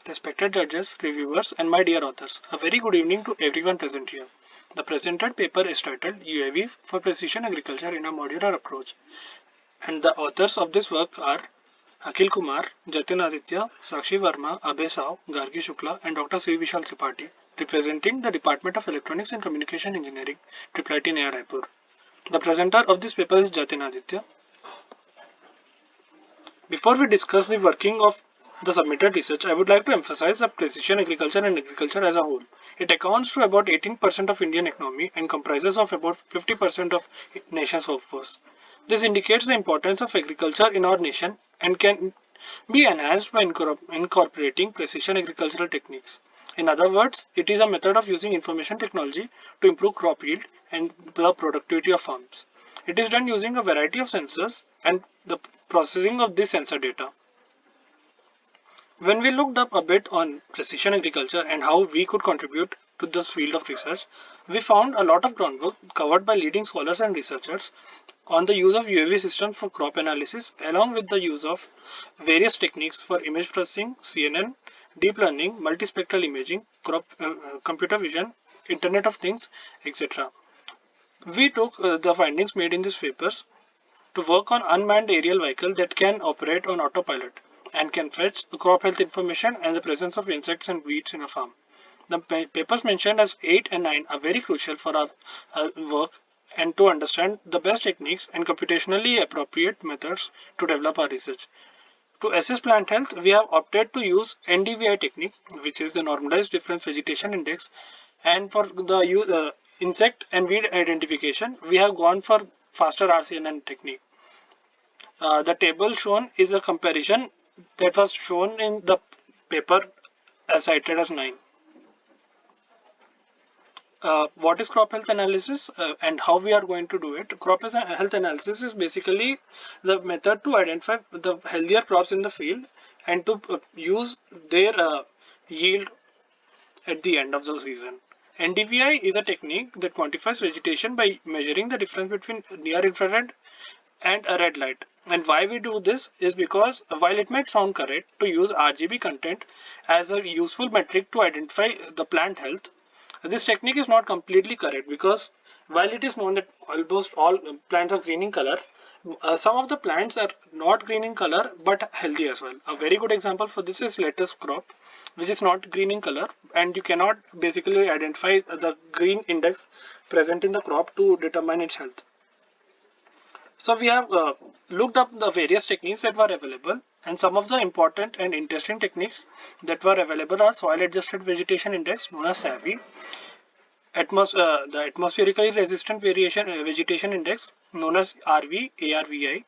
respected judges, reviewers, and my dear authors. A very good evening to everyone present here. The presented paper is titled UAV for Precision Agriculture in a Modular Approach, and the authors of this work are Akhil Kumar, Jatin Aditya, Sakshi Verma, Abhay Sao, Gargi Shukla, and Dr. Sri Vishal Tripathi, representing the Department of Electronics and Communication Engineering, IIIT Naya Raipur. The presenter of this paper is Jatin Aditya. Before we discuss the working of the submitted research, I would like to emphasize that precision agriculture and agriculture as a whole. It accounts for about 18% of Indian economy and comprises of about 50% of nation's workforce. This indicates the importance of agriculture in our nation and can be enhanced by incorporating precision agricultural techniques. In other words, it is a method of using information technology to improve crop yield and the productivity of farms. It is done using a variety of sensors and the processing of this sensor data. When we looked up a bit on precision agriculture and how we could contribute to this field of research, we found a lot of groundwork covered by leading scholars and researchers on the use of UAV systems for crop analysis, along with the use of various techniques for image processing, CNN, deep learning, multispectral imaging, computer vision, Internet of Things, etc. We took the findings made in these papers to work on unmanned aerial vehicle that can operate on autopilot and can fetch crop health information and the presence of insects and weeds in a farm. The papers mentioned as 8 and 9 are very crucial for our work and to understand the best techniques and computationally appropriate methods to develop our research. To assess plant health, we have opted to use NDVI technique, which is the Normalized Difference Vegetation Index, and for the insect and weed identification, we have gone for faster RCNN technique. The table shown is a comparison that was shown in the paper as cited as 9. What is crop health analysis and how we are going to do it? Crop health analysis is basically the method to identify the healthier crops in the field and to use their yield at the end of the season. NDVI is a technique that quantifies vegetation by measuring the difference between near infrared and a red light. And why we do this is because while it might sound correct to use RGB content as a useful metric to identify the plant health, this technique is not completely correct, because while it is known that almost all plants are green in color, some of the plants are not green in color but healthy as well. A very good example for this is lettuce crop, which is not green in color, and you cannot basically identify the green index present in the crop to determine its health. So we have looked up the various techniques that were available, and some of the important and interesting techniques that were available are soil adjusted vegetation index known as SAVI, the atmospherically resistant vegetation index known as ARVI,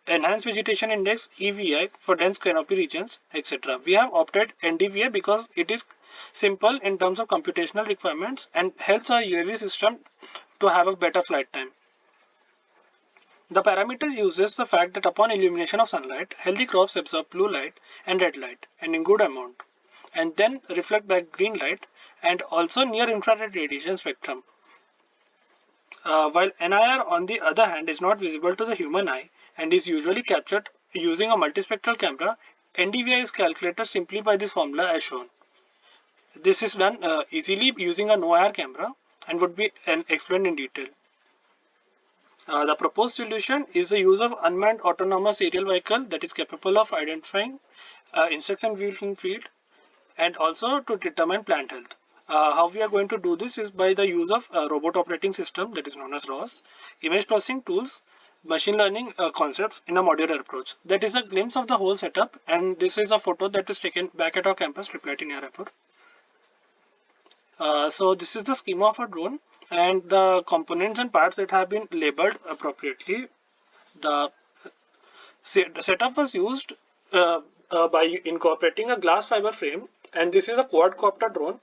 enhanced vegetation index EVI for dense canopy regions, etc. We have opted NDVI because it is simple in terms of computational requirements and helps our UAV system to have a better flight time. The parameter uses the fact that upon illumination of sunlight, healthy crops absorb blue light and red light and in good amount, and then reflect back green light and also near infrared radiation spectrum. While NIR on the other hand is not visible to the human eye and is usually captured using a multispectral camera, NDVI is calculated simply by this formula as shown. This is done easily using a no-IR camera and would be explained in detail. The proposed solution is the use of unmanned autonomous aerial vehicle that is capable of identifying insects and weeds in field and also to determine plant health. How we are going to do this is by the use of a robot operating system that is known as ROS, image processing tools, machine learning concepts in a modular approach. That is a glimpse of the whole setup, and this is a photo that is taken back at our campus, IIIT Naya Raipur. So this is the schema of a drone and the components and parts that have been labeled appropriately. The setup was used by incorporating a glass fiber frame, and this is a quadcopter drone.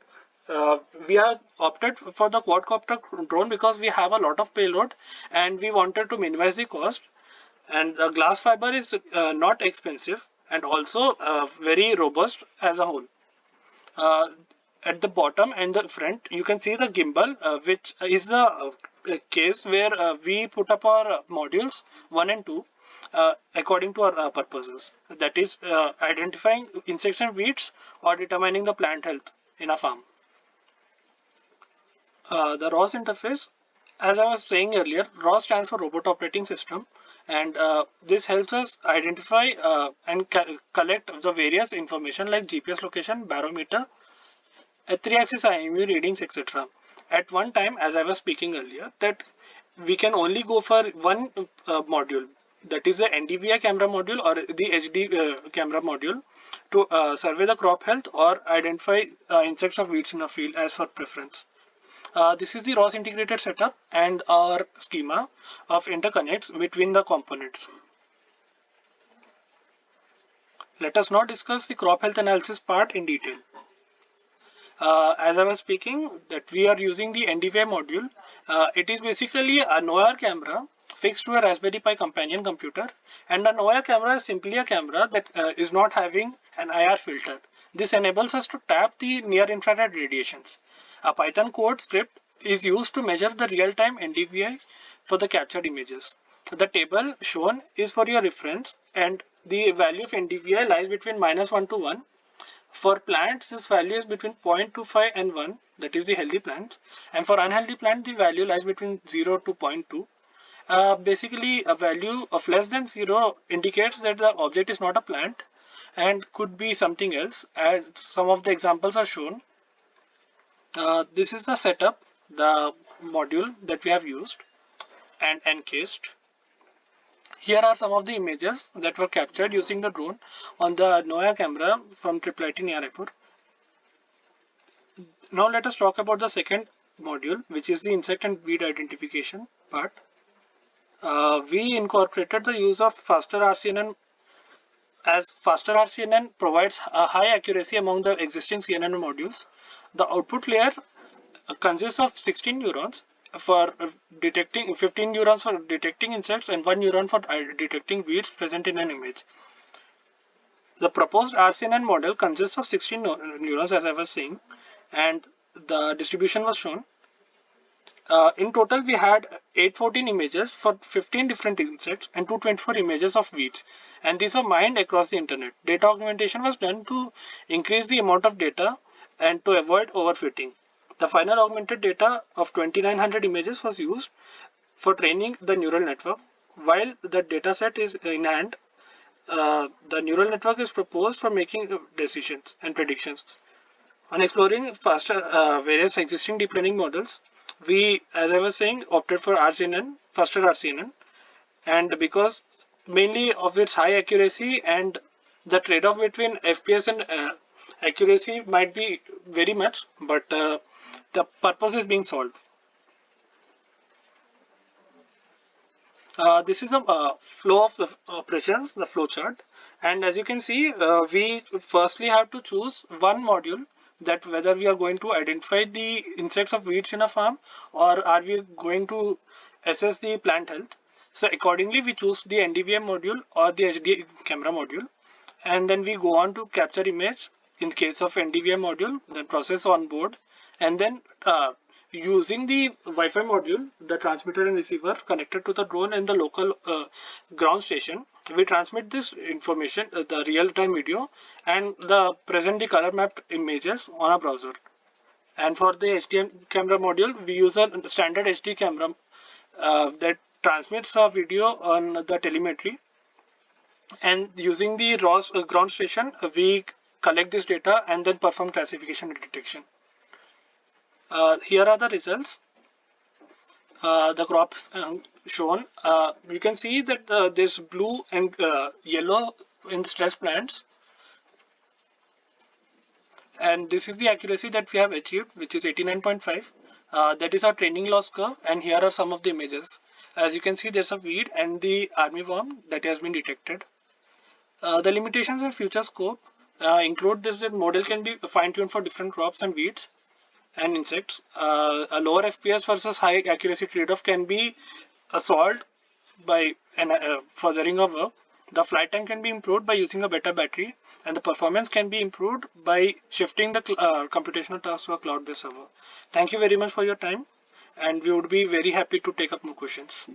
We have opted for the quadcopter drone because we have a lot of payload and we wanted to minimize the cost, and the glass fiber is not expensive and also very robust as a whole. At the bottom and the front you can see the gimbal, which is the case where we put up our modules 1 and 2, according to our purposes. That is identifying insects and weeds or determining the plant health in a farm. The ROS interface, as I was saying earlier, ROS stands for Robot Operating System, and this helps us identify and collect the various information like GPS location, barometer, 3-axis IMU readings, etc. At one time, as I was speaking earlier, that we can only go for one module, that is the NDVI camera module or the HD camera module, to survey the crop health or identify insects or weeds in a field as per preference. This is the ROS integrated setup and our schema of interconnects between the components. Let us now discuss the crop health analysis part in detail. As I was speaking, that we are using the NDVI module. It is basically a NOIR camera fixed to a Raspberry Pi companion computer, and a NOIR camera is simply a camera that is not having an IR filter. This enables us to tap the near-infrared radiations. A Python code script is used to measure the real-time NDVI for the captured images. The table shown is for your reference, and the value of NDVI lies between -1 to 1. For plants, this value is between 0.25 and 1, that is the healthy plants, and for unhealthy plants, the value lies between 0 to 0.2. Basically, a value of less than 0 indicates that the object is not a plant and could be something else, as some of the examples are shown. This is the setup, the module that we have used and encased. Here are some of the images that were captured using the drone on the NOIR camera from IIIT Naya Raipur. Now let us talk about the second module, which is the insect and weed identification part. We incorporated the use of faster RCNN, as faster RCNN provides a high accuracy among the existing CNN modules. The output layer consists of 16 neurons for detecting, 15 neurons for detecting insects and 1 neuron for detecting weeds present in an image. The proposed RCNN model consists of 16 neurons, as I was saying, and the distribution was shown. In total, we had 814 images for 15 different insects and 224 images of weeds, and these were mined across the internet. Data augmentation was done to increase the amount of data and to avoid overfitting. The final augmented data of 2900 images was used for training the neural network. While the dataset is in hand, the neural network is proposed for making decisions and predictions. On exploring faster various existing deep learning models, we, as I was saying, opted for RCNN, faster RCNN, and because mainly of its high accuracy and the trade-off between FPS and accuracy might be very much, but the purpose is being solved. This is a flow of the operations, the flow chart, and as you can see, we firstly have to choose one module, that whether we are going to identify the insects of weeds in a farm or are we going to assess the plant health. So accordingly, we choose the NDVI module or the HD camera module, and then we go on to capture image. In case of NDVI module, then process on board, and then using the Wi-Fi module, the transmitter and receiver connected to the drone and the local ground station, we transmit this information, the real-time video, and present the color mapped images on a browser. And for the HD camera module, we use a standard HD camera that transmits a video on the telemetry, and using the ROS ground station, we collect this data and then perform classification and detection. Here are the results. The crops shown. You can see that there's blue and yellow in stress plants, and this is the accuracy that we have achieved, which is 89.5. That is our training loss curve, and here are some of the images. As you can see, there's a weed and the armyworm that has been detected. The limitations and future scope include this: that model can be fine-tuned for different crops and weeds and insects. A lower FPS versus high accuracy trade-off can be solved by furthering of work. The flight time can be improved by using a better battery, and the performance can be improved by shifting the computational task to a cloud-based server. Thank you very much for your time, and we would be very happy to take up more questions.